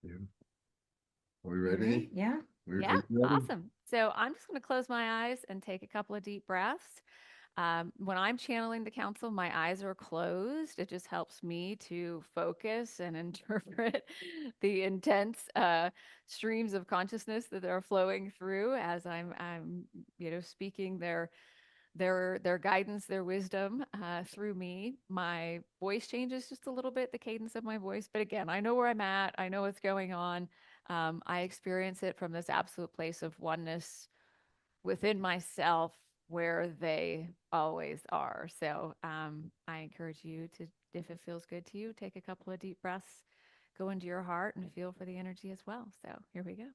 Beautiful. Are we All right. ready? Yeah. Are Yeah, you ready? awesome. So I'm just going to close my eyes and take a couple of deep breaths. When I'm channeling the council, my eyes are closed. It just helps me to focus and interpret the intense streams of consciousness that are flowing through as I'm speaking their guidance, their wisdom through me. My voice changes just a little bit, the cadence of my voice. But again, I know where I'm at. I know what's going on. I experience it from this absolute place of oneness within myself where they always are. So I encourage you to, if it feels good to you, take a couple of deep breaths, go into your heart and feel for the energy as well. So here we go.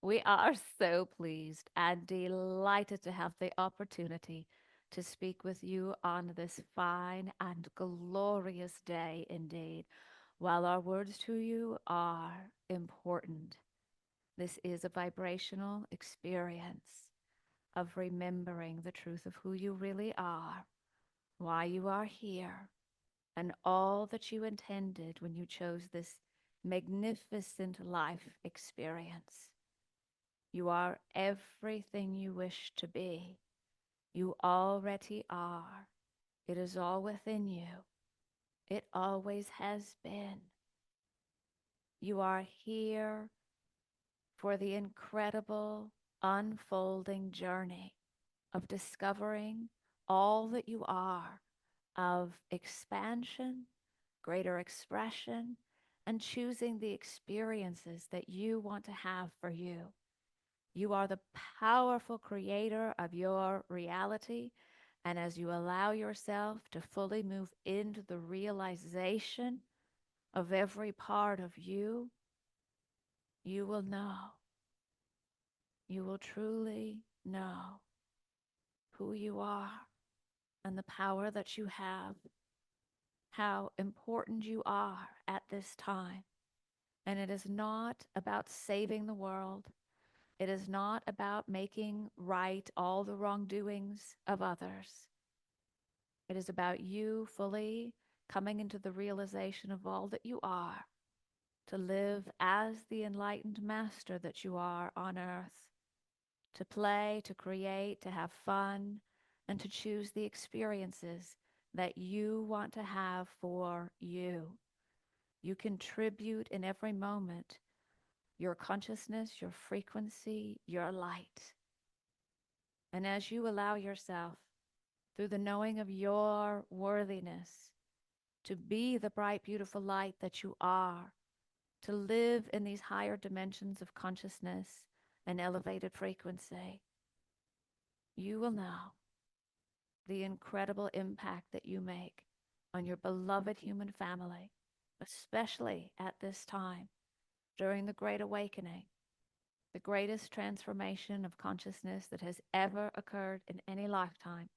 We are so pleased and delighted to have the opportunity to speak with you on this fine and glorious day indeed. While our words to you are important, this is a vibrational experience of remembering the truth of who you really are, why you are here, and all that you intended when you chose this magnificent life experience. You are everything you wish to be. You already are. It is all within you. It always has been. You are here for the incredible unfolding journey of discovering all that you are, of expansion, greater expression, and choosing the experiences that you want to have for you. You are the powerful creator of your reality. And as you allow yourself to fully move into the realization of every part of you, you will know, you will truly know who you are and the power that you have, how important you are at this time. And it is not about saving the world. It is not about making right all the wrongdoings of others. It is about you fully coming into the realization of all that you are, to live as the enlightened master that you are on earth, to play, to create, to have fun, and to choose the experiences that you want to have for you. You contribute in every moment your consciousness, your frequency, your light. And as you allow yourself, through the knowing of your worthiness, to be the bright, beautiful light that you are, to live in these higher dimensions of consciousness and elevated frequency, you will know the incredible impact that you make on your beloved human family, especially at this time during the Great Awakening, the greatest transformation of consciousness that has ever occurred in any lifetime.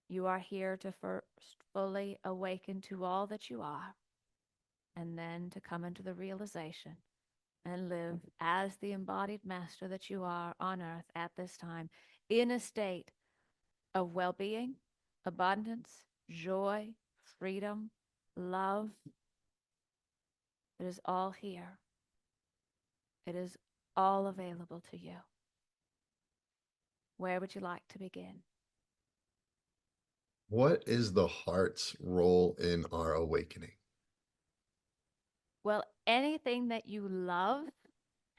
You are here to first fully awaken to all that you are, and then to come into the realization and live as the embodied master that you are on earth at this time in a state of well being, abundance, joy, freedom, love. It is all here. It is all available to you. Where would you like to begin? What is the heart's role in our awakening? Well, anything that you love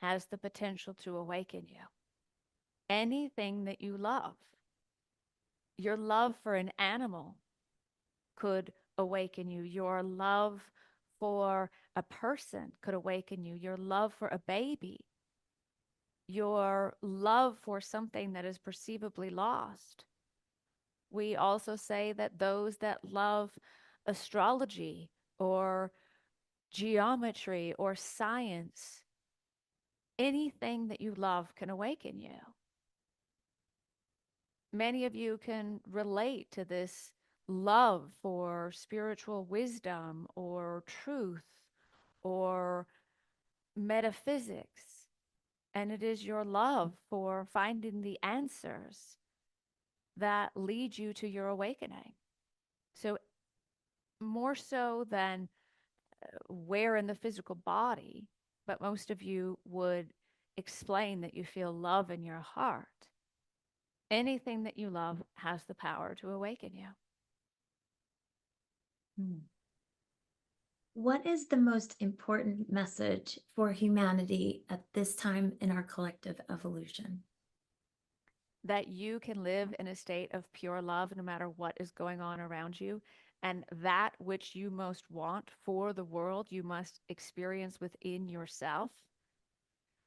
has the potential to awaken you. Anything that you love. Your love for an animal could awaken you. Your love for a person could awaken you. Your love for a baby. Your love for something that is perceivably lost. We also say that those that love astrology or geometry or science, anything that you love can awaken you. Many of you can relate to this love for spiritual wisdom or truth or metaphysics. And it is your love for finding the answers that lead you to your awakening. So, more so than where in the physical body, but most of you would explain that you feel love in your heart. Anything that you love has the power to awaken you. Hmm. What is the most important message for humanity at this time in our collective evolution? That you can live in a state of pure love no matter what is going on around you. And that which you most want for the world, you must experience within yourself.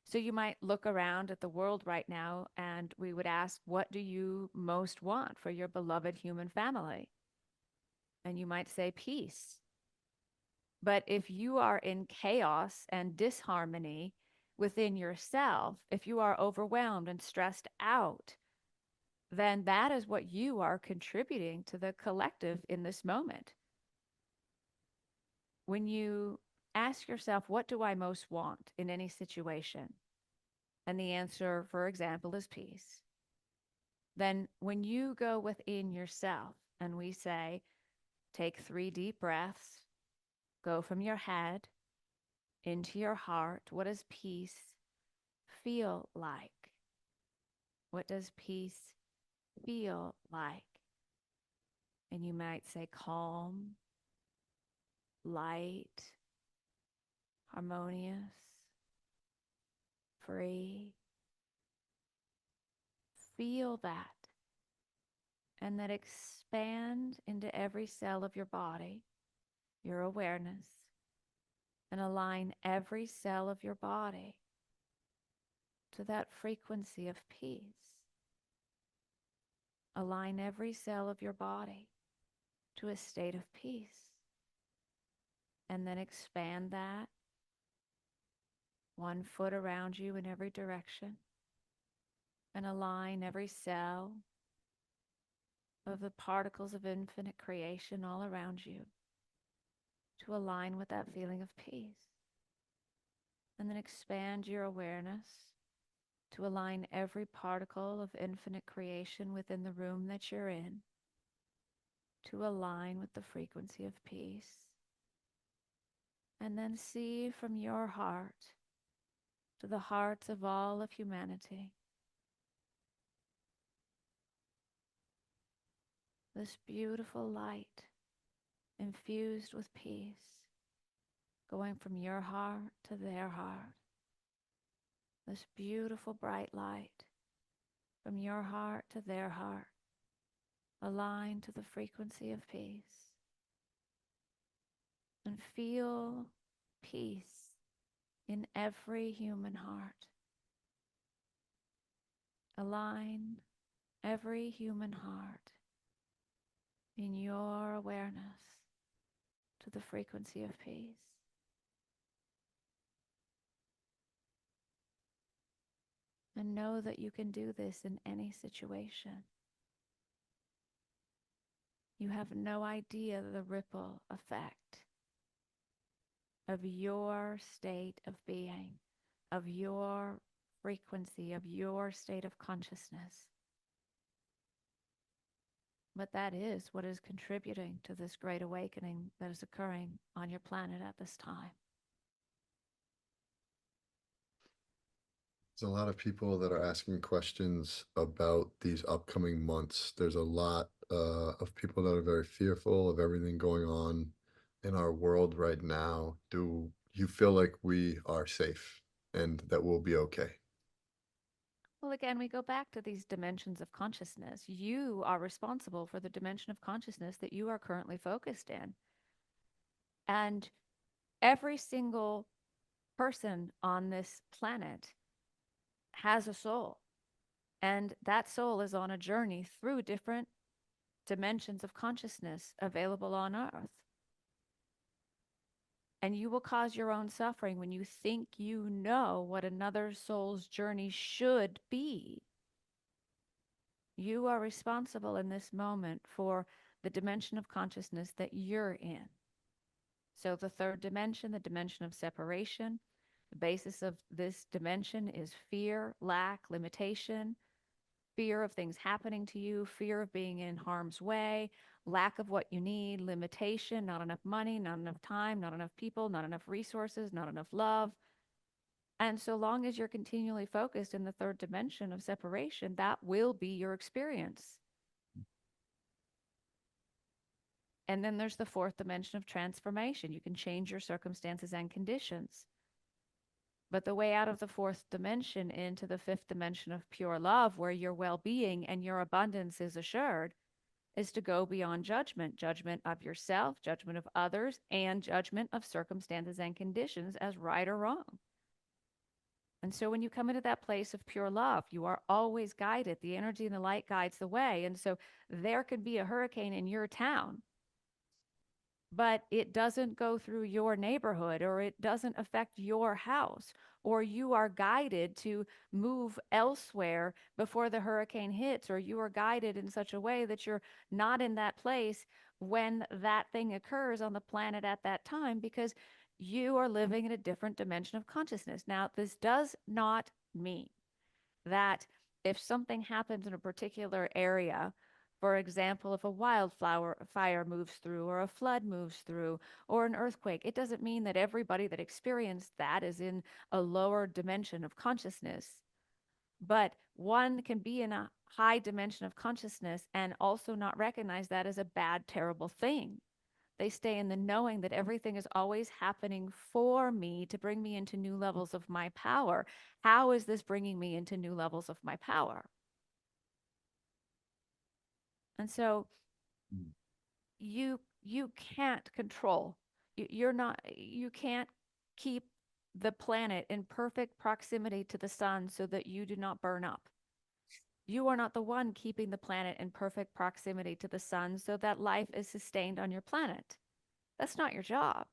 So you might look around at the world right now and we would ask, what do you most want for your beloved human family? And you might say peace. But if you are in chaos and disharmony within yourself, if you are overwhelmed and stressed out, then that is what you are contributing to the collective in this moment. When you ask yourself, what do I most want in any situation? And the answer, for example, is peace. Then when you go within yourself and we say, take 3 deep breaths, go from your head into your heart. What does peace feel like? What does peace feel like? And you might say calm, light, harmonious, free. Feel that. And that expand into every cell of your body, your awareness, and align every cell of your body to that frequency of peace. Align every cell of your body to a state of peace. And then expand that 1 foot around you in every direction. And align every cell of the particles of infinite creation all around you to align with that feeling of peace. And then expand your awareness to align every particle of infinite creation within the room that you're in to align with the frequency of peace. And then see from your heart to the hearts of all of humanity this beautiful light infused with peace going from your heart to their heart. This beautiful bright light from your heart to their heart, aligned to the frequency of peace. And feel peace in every human heart. Align every human heart in your awareness to the frequency of peace. And know that you can do this in any situation. You have no idea the ripple effect of your state of being, of your frequency, of your state of consciousness. But that is what is contributing to this great awakening that is occurring on your planet at this time. There's a lot of people that are asking questions about these upcoming months. There's a lot of people that are very fearful of everything going on in our world right now. Do you feel like we are safe and that we'll be okay? Well, again, we go back to these dimensions of consciousness. You are responsible for the dimension of consciousness that you are currently focused in. And every single person on this planet has a soul. And that soul is on a journey through different dimensions of consciousness available on Earth. And you will cause your own suffering when you think you know what another soul's journey should be. You are responsible in this moment for the dimension of consciousness that you're in. So the third dimension, the dimension of separation, the basis of this dimension is fear, lack, limitation. fear of things happening to you, fear of being in harm's way, lack of what you need, limitation, not enough money, not enough time, not enough people, not enough resources, not enough love. And so long as you're continually focused in the third dimension of separation, that will be your experience. And then there's the fourth dimension of transformation. You can change your circumstances and conditions. But the way out of the fourth dimension into the fifth dimension of pure love, where your well being and your abundance is assured, is to go beyond judgment, judgment of yourself, judgment of others, and judgment of circumstances and conditions as right or wrong. And so when you come into that place of pure love, you are always guided. The energy and the light guides the way. And so there could be a hurricane in your town, but it doesn't go through your neighborhood, or it doesn't affect your house, or you are guided to move elsewhere before the hurricane hits, or you are guided in such a way that you're not in that place when that thing occurs on the planet at that time, because you are living in a different dimension of consciousness. Now, this does not mean that if something happens in a particular area, for example, if a wildflower fire moves through, or a flood moves through, or an earthquake, it doesn't mean that everybody that experienced that is in a lower dimension of consciousness. But one can be in a high dimension of consciousness and also not recognize that as a bad, terrible thing. They stay in the knowing that everything is always happening for me to bring me into new levels of my power. How is this bringing me into new levels of my power? And so Mm. you can't control. You're not, you can't keep the planet in perfect proximity to the sun so that you do not burn up. You are not the one keeping the planet in perfect proximity to the sun so that life is sustained on your planet. That's not your job.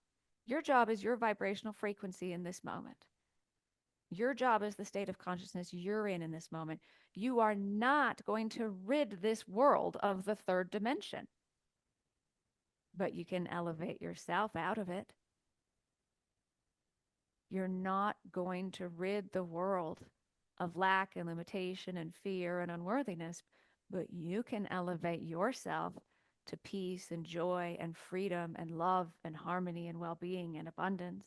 Your job is your vibrational frequency in this moment. Your job is the state of consciousness you're in this moment. You are not going to rid this world of the third dimension, but you can elevate yourself out of it. You're not going to rid the world of lack and limitation and fear and unworthiness, but you can elevate yourself to peace and joy and freedom and love and harmony and well-being and abundance.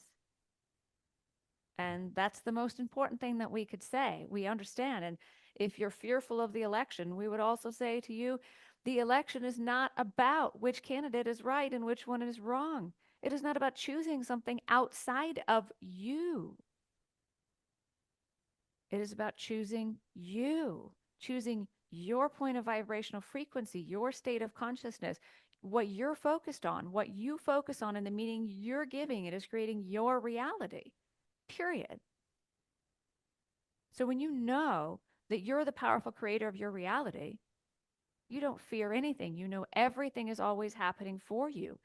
And that's the most important thing that we could say. We understand. And if you're fearful of the election, we would also say to you, the election is not about which candidate is right and which one is wrong. It is not about choosing something outside of you. It is about choosing you, choosing your point of vibrational frequency, your state of consciousness, what you're focused on, what you focus on, and the meaning you're giving. It is creating your reality, period. So when you know that you're the powerful creator of your reality, you don't fear anything. You know everything is always happening for you.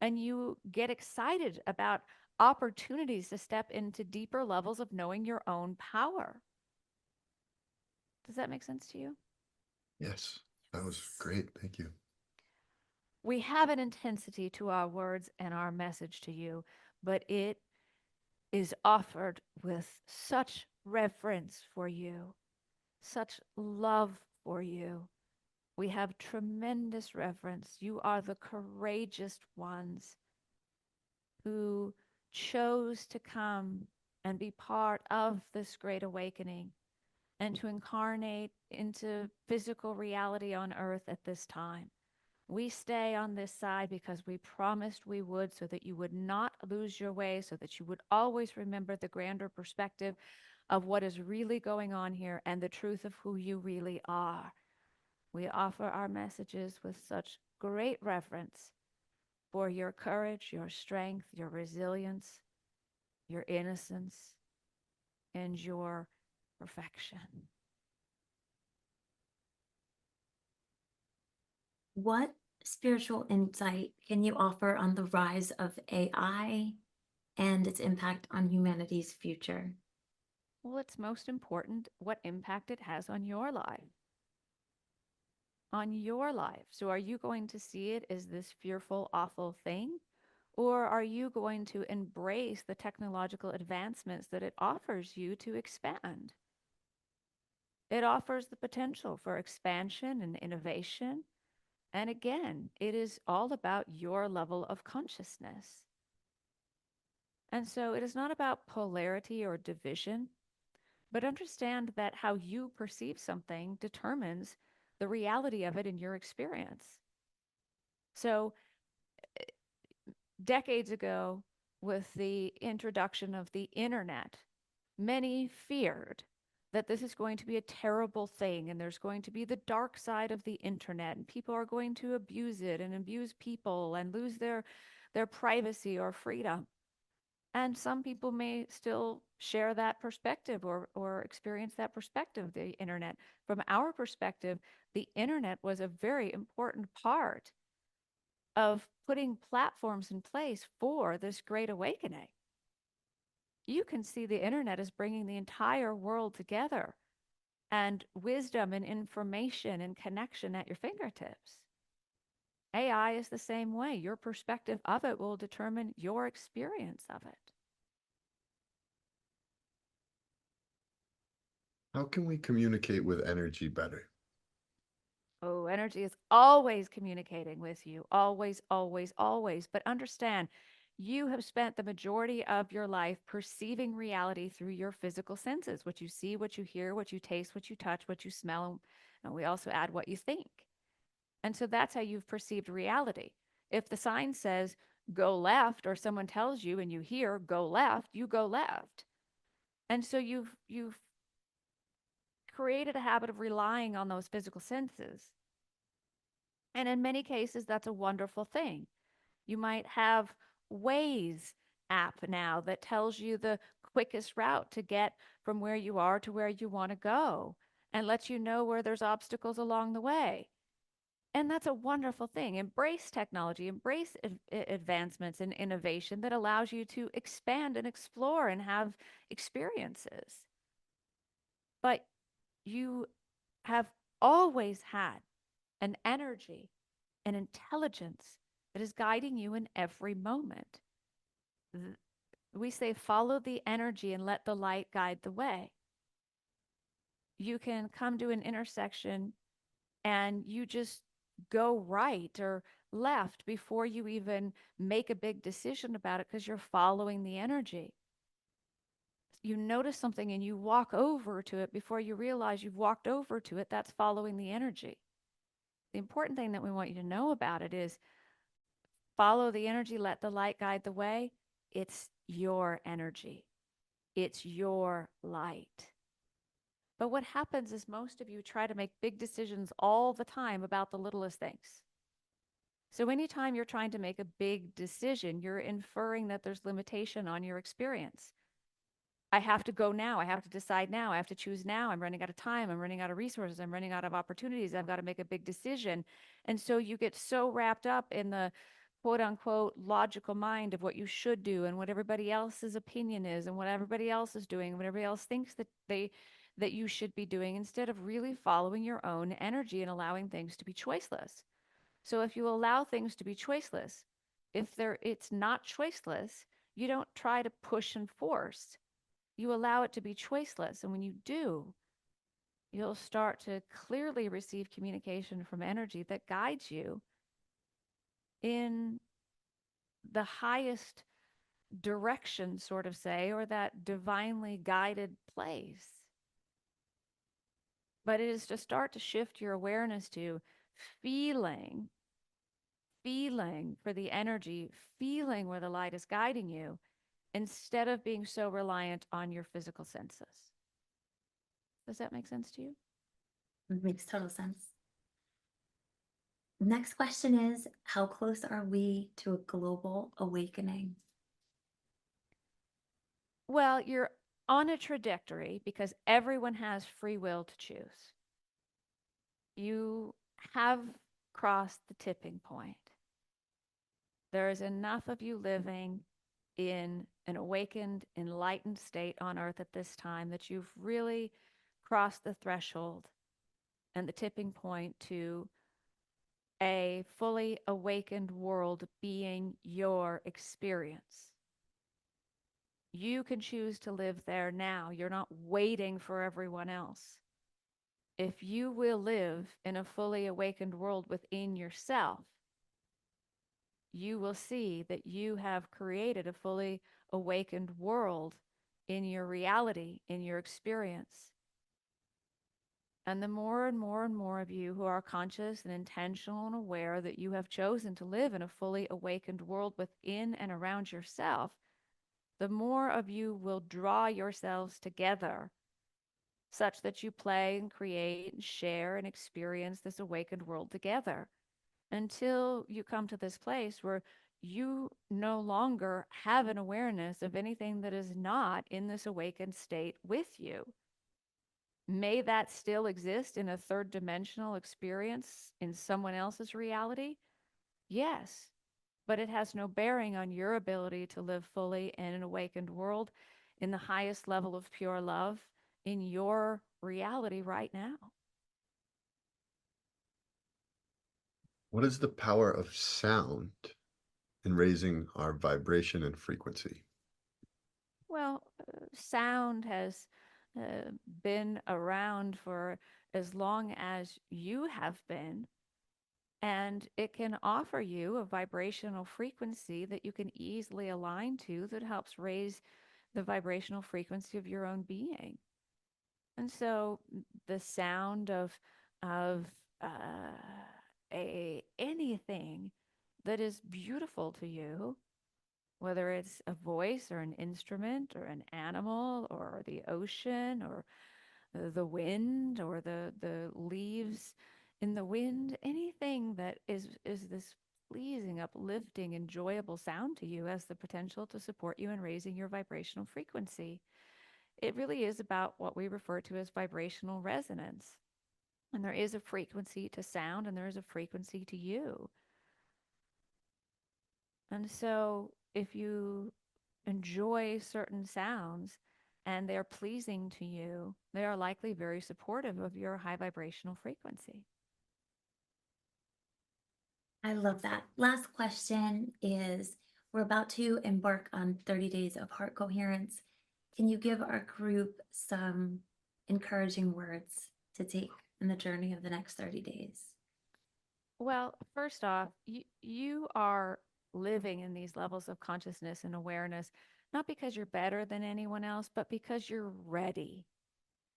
And you get excited about opportunities to step into deeper levels of knowing your own power. Does that make sense to you? Yes, that was great. Thank you. We have an intensity to our words and our message to you, but it is offered with such reverence for you, such love for you. We have tremendous reverence. You are the courageous ones who chose to come and be part of this great awakening and to incarnate into physical reality on earth at this time. We stay on this side because we promised we would, so that you would not lose your way, so that you would always remember the grander perspective of what is really going on here and the truth of who you really are. We offer our messages with such great reverence for your courage, your strength, your resilience, your innocence, and your perfection. What spiritual insight can you offer on the rise of AI and its impact on humanity's future? Well, it's most important what impact it has on your life. On your life. So, are you going to see it as this fearful, awful thing? Or are you going to embrace the technological advancements that it offers you to expand? It offers the potential for expansion and innovation. And again, it is all about your level of consciousness. And so it is not about polarity or division, but understand that how you perceive something determines the reality of it in your experience. So, decades ago, with the introduction of the internet, many feared that this is going to be a terrible thing and there's going to be the dark side of the internet and people are going to abuse it and abuse people and lose their privacy or freedom. And some people may still share that perspective or experience that perspective of the internet. From our perspective, the internet was a very important part of putting platforms in place for this great awakening. You can see the internet as bringing the entire world together and wisdom and information and connection at your fingertips. AI is the same way. Your perspective of it will determine your experience of it. How can we communicate with energy better? Oh, energy is always communicating with you. Always, always, always. But understand, you have spent the majority of your life perceiving reality through your physical senses, what you see, what you hear, what you taste, what you touch, what you smell. And we also add what you think. And so that's how you've perceived reality. If the sign says go left, or someone tells you and you hear go left, you go left. And so you've created a habit of relying on those physical senses. And in many cases, that's a wonderful thing. You might have Waze app now that tells you the quickest route to get from where you are to where you want to go and lets you know where there's obstacles along the way. And that's a wonderful thing. Embrace technology, embrace advancements and innovation that allows you to expand and explore and have experiences. But you have always had an energy, an intelligence that is guiding you in every moment. We say, follow the energy and let the light guide the way. You can come to an intersection and you just go right or left before you even make a big decision about it because you're following the energy. You notice something and you walk over to it before you realize you've walked over to it. That's following the energy. The important thing that we want you to know about it is follow the energy, let the light guide the way. It's your energy, it's your light. But what happens is most of you try to make big decisions all the time about the littlest things. So anytime you're trying to make a big decision, you're inferring that there's limitation on your experience. I have to go now. I have to decide now. I have to choose now. I'm running out of time. I'm running out of resources. I'm running out of opportunities. I've got to make a big decision. And so you get so wrapped up in the quote unquote logical mind of what you should do and what everybody else's opinion is and what everybody else is doing and what everybody else thinks that you should be doing instead of really following your own energy and allowing things to be choiceless. So if you allow things to be choiceless, if it's not choiceless, you don't try to push and force. You allow it to be choiceless. And when you do, you'll start to clearly receive communication from energy that guides you in the highest direction, sort of say, or that divinely guided place. But it is to start to shift your awareness to feeling, feeling for the energy, feeling where the light is guiding you, instead of being so reliant on your physical senses. Does that make sense to you? It makes total sense. Next question is, how close are we to a global awakening? Well, you're on a trajectory because everyone has free will to choose. You have crossed the tipping point. There is enough of you living in an awakened, enlightened state on earth at this time that you've really crossed the threshold and the tipping point to a fully awakened world being your experience. You can choose to live there now. You're not waiting for everyone else. If you will live in a fully awakened world within yourself, you will see that you have created a fully awakened world in your reality, in your experience. And the more and more and more of you who are conscious and intentional and aware that you have chosen to live in a fully awakened world within and around yourself, the more of you will draw yourselves together such that you play and create and share and experience this awakened world together until you come to this place where you no longer have an awareness of anything that is not in this awakened state with you. May that still exist in a third dimensional experience in someone else's reality? Yes, but it has no bearing on your ability to live fully in an awakened world in the highest level of pure love in your reality right now. What is the power of sound in raising our vibration and frequency? Well, sound has been around for as long as you have been, and it can offer you a vibrational frequency that you can easily align to that helps raise the vibrational frequency of your own being. And so the sound of uh, anything that is beautiful to you, whether it's a voice or an instrument or an animal or the ocean or the wind or the leaves in the wind, anything that is this pleasing, uplifting, enjoyable sound to you has the potential to support you in raising your vibrational frequency. It really is about what we refer to as vibrational resonance. And there is a frequency to sound and there is a frequency to you. And so if you enjoy certain sounds and they're pleasing to you, they are likely very supportive of your high vibrational frequency. I love that. Last question is, we're about to embark on 30 days of heart coherence. Can you give our group some encouraging words to take in the journey of the next 30 days? Well, first off, you are living in these levels of consciousness and awareness, not because you're better than anyone else, but because you're ready.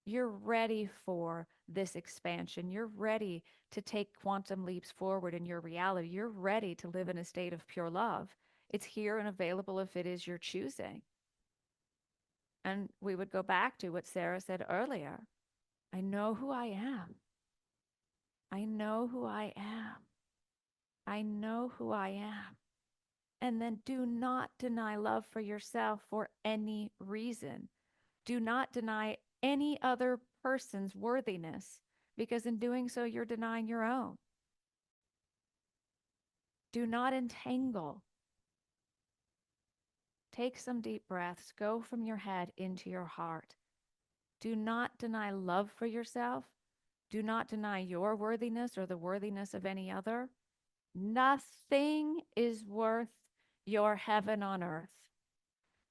You're ready for this expansion. You're ready to take quantum leaps forward in your reality. You're ready to live in a state of pure love. It's here and available if it is your choosing. And we would go back to what Sara said earlier. I know who I am. I know who I am. I know who I am. And then do not deny love for yourself for any reason. Do not deny any other person's worthiness, because in doing so, you're denying your own. Do not entangle. Take some deep breaths. Go from your head into your heart. Do not deny love for yourself. Do not deny your worthiness or the worthiness of any other. Nothing is worth your heaven on earth.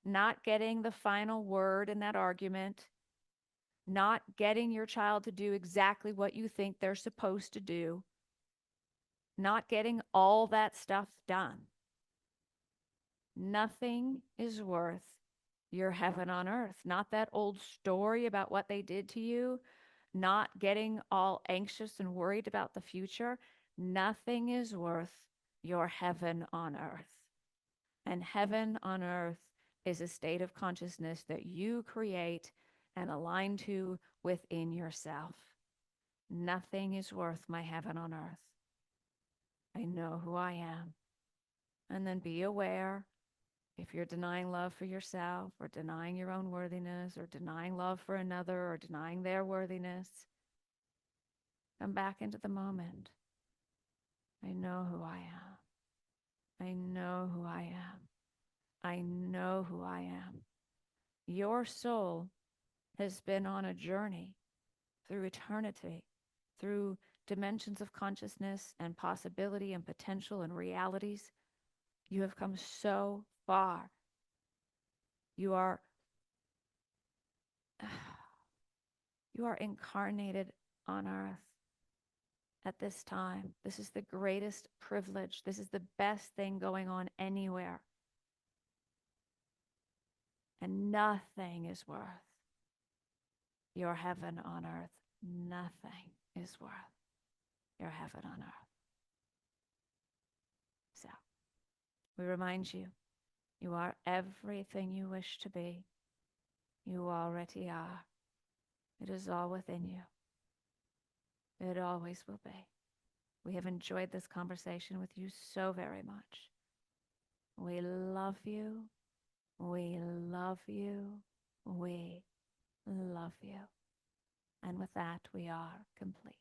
Not getting the final word in that argument, not getting your child to do exactly what you think they're supposed to do, not getting all that stuff done. Nothing is worth your heaven on earth. Not that old story about what they did to you, not getting all anxious and worried about the future. Nothing is worth your heaven on earth. And heaven on earth is a state of consciousness that you create and align to within yourself. Nothing is worth my heaven on earth. I know who I am. And then be aware if you're denying love for yourself or denying your own worthiness or denying love for another or denying their worthiness, come back into the moment. I know who I am. I know who I am. I know who I am. Your soul has been on a journey through eternity, through dimensions of consciousness and possibility and potential and realities. You have come so far. You are you are incarnated on earth at this time. This is the greatest privilege. This is the best thing going on anywhere. And nothing is worth your heaven on earth. Nothing is worth your heaven on earth. So, we remind you, you are everything you wish to be. You already are. It is all within you. It always will be. We have enjoyed this conversation with you so very much. We love you. We love you. We love you. And with that, we are complete.